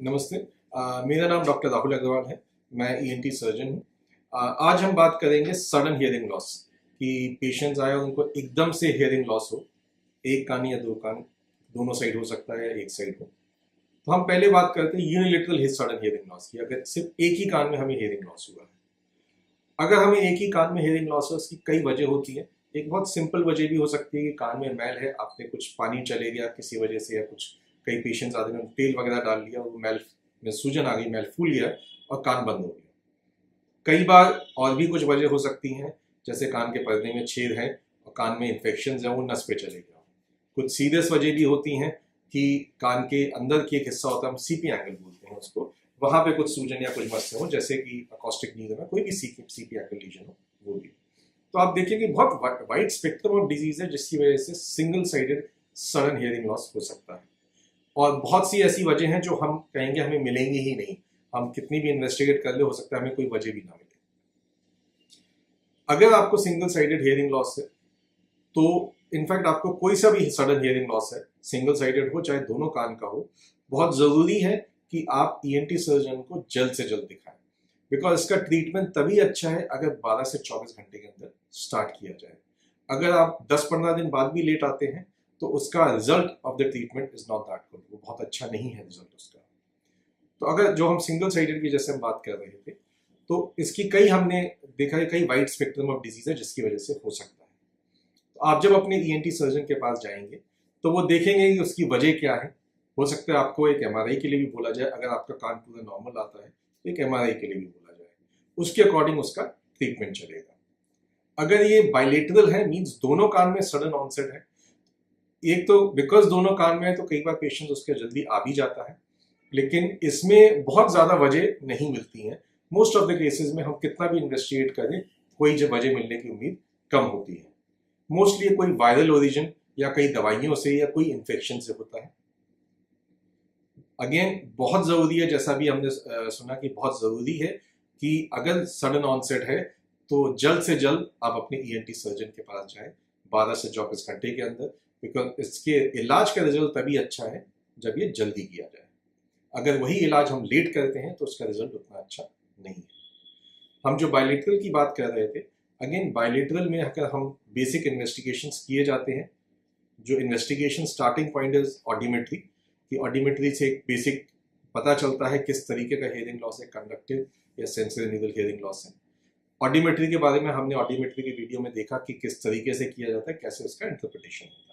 नमस्ते। मेरा नाम डॉक्टर राहुल अग्रवाल है। मैं ईएनटी सर्जन हूँ। आज हम बात करेंगे सडन हियरिंग लॉस कि पेशेंट्स आए और उनको एकदम से हियरिंग लॉस हो, एक कान या दो कान, दोनों साइड हो सकता है या एक साइड हो। तो हम पहले बात करते हैं यूनिलेटरल सडन हियरिंग लॉस की। अगर सिर्फ एक ही कान में हमें हियरिंग लॉस हुआ है, अगर हमें एक ही कान में हियरिंग लॉस है, उसकी कई वजह होती है। एक बहुत सिंपल वजह भी हो सकती है कि कान में मैल है, आपने कुछ पानी चले गया किसी वजह से, या कुछ कई पेशेंट्स आते हैं तेल वगैरह डाल लिया और मैल में सूजन आ गई, मैल फूल गया और कान बंद हो गया। कई बार और भी कुछ वजह हो सकती हैं, जैसे कान के पर्दे में छेद है और कान में इन्फेक्शन है, वो नस पे चले गया। कुछ सीरियस वजह भी होती हैं कि कान के अंदर की एक हिस्सा होता है, हम सीपी एंगल बोलते हैं उसको, वहां पे कुछ सूजन या कुछ मस्से हो, जैसे कि अकॉस्टिक न्यूरो में कोई भी सीपी एंगल लीजन हो, वो भी। तो आप देखिए कि बहुत वाइड स्पेक्ट्रम ऑफ डिजीज है जिसकी वजह से single sided sudden hearing loss हो सकता है। और बहुत सी ऐसी वजह हैं जो हम कहेंगे हमें मिलेंगी ही नहीं, हम कितनी भी इन्वेस्टिगेट कर ले, हो सकता है हमें कोई वजह भी ना मिले। अगर आपको सिंगल साइडेड हियरिंग लॉस है, तो इनफैक्ट आपको कोई सा भी सडन हियरिंग लॉस है, सिंगल साइडेड हो चाहे दोनों कान का हो, बहुत जरूरी है कि आप ईएनटी सर्जन को जल्द से जल्द दिखाएं। बिकॉज इसका ट्रीटमेंट तभी अच्छा है अगर 12 से 24 घंटे के अंदर स्टार्ट किया जाए। अगर आप 10-15 दिन बाद भी लेट आते हैं तो उसका result of the treatment is not that good, वो बहुत अच्छा नहीं है रिजल्ट उसका। तो अगर जो हम सिंगल साइडेड की जैसे हम बात कर रहे थे, तो इसकी कई हमने देखा है, कई वाइड स्पेक्ट्रम ऑफ डिजीज है जिसकी वजह से हो सकता है। तो आप जब अपने ईएनटी सर्जन के पास जाएंगे तो वो देखेंगे कि उसकी वजह क्या है। हो सकता है आपको एक एमआरआई के लिए भी बोला जाए, अगर आपका कान पूरा नॉर्मल आता है तो एक एमआरआई के लिए भी बोला जाए, उसके अकॉर्डिंग उसका ट्रीटमेंट चलेगा। अगर ये बाइलेटरल है, मींस दोनों कान में सडन ऑनसेट है, एक तो बिकॉज दोनों कान में है तो कई बार पेशेंट उसके जल्दी आ भी जाता है, लेकिन इसमें बहुत ज्यादा वजह नहीं मिलती है। मोस्ट ऑफ द केसेस में हम कितना भी इन्वेस्टिगेट करें, कोई वजह मिलने की उम्मीद कम होती है। मोस्टली कोई वायरल ओरिजिन या कई दवाइयों से या कोई इन्फेक्शन से होता है। अगेन बहुत जरूरी है, जैसा भी हमने सुना कि बहुत जरूरी है कि अगर सडन ऑनसेट है तो जल्द से जल्द आप अपने ईएनटी सर्जन के पास जाएं 12 से 24 घंटे के अंदर। बिकॉज इसके इलाज का रिजल्ट तभी अच्छा है जब ये जल्दी किया जाए। अगर वही इलाज हम लेट करते हैं तो उसका रिजल्ट उतना अच्छा नहीं है। हम जो बायलेटरल की बात कर रहे थे, अगेन बायलेटरल में अगर हम बेसिक इन्वेस्टिगेशंस किए जाते हैं, जो इन्वेस्टिगेशन स्टार्टिंग पॉइंट इज ऑडिमेट्री, कि ऑडिमेट्री से एक बेसिक पता चलता है किस तरीके का हियरिंग लॉस है, कंडक्टिव या सेंसरी नीडल हियरिंग लॉस है। ऑडिमेट्री के बारे में हमने ऑडिमेट्री के वीडियो में देखा कि किस तरीके से किया जाता है, कैसे उसका इंटरप्रिटेशन होता है।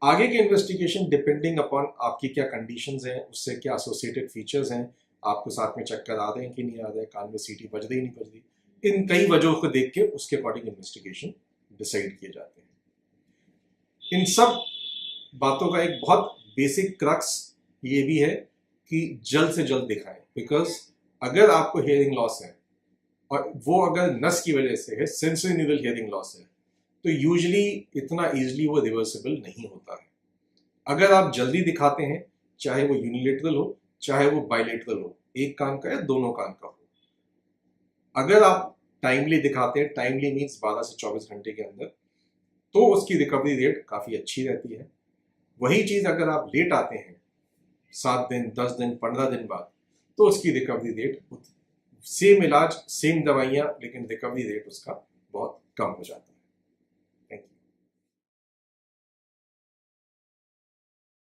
आगे के इन्वेस्टिगेशन डिपेंडिंग अपॉन आपकी क्या कंडीशंस हैं, उससे क्या एसोसिएटेड फीचर्स हैं, आपको साथ में चक्कर आ रहे हैं कि नहीं आ रहे, कान में सीटी बज रही नहीं बज रही, इन कई वजहों को देख के उसके अकॉर्डिंग इन्वेस्टिगेशन डिसाइड किए जाते हैं। इन सब बातों का एक बहुत बेसिक क्रक्स ये भी है कि जल्द से जल्द दिखाएं। बिकॉज अगर आपको हियरिंग लॉस है और वो अगर नस की वजह से है, सेंसरी न्यूरल हियरिंग लॉस है, तो यूजुअली इतना इजीली वो रिवर्सिबल नहीं होता है। अगर आप जल्दी दिखाते हैं, चाहे वो यूनिलेटरल हो चाहे वो बाइलेटरल हो, एक कान का या दोनों कान का हो, अगर आप टाइमली दिखाते हैं, टाइमली मीन्स 12 से 24 घंटे के अंदर, तो उसकी रिकवरी रेट काफी अच्छी रहती है। वही चीज अगर आप लेट आते हैं 7 दिन 10 दिन 15 दिन बाद, तो उसकी रिकवरी रेट, सेम इलाज सेम दवाइयां, लेकिन रिकवरी रेट उसका बहुत कम हो जाता है।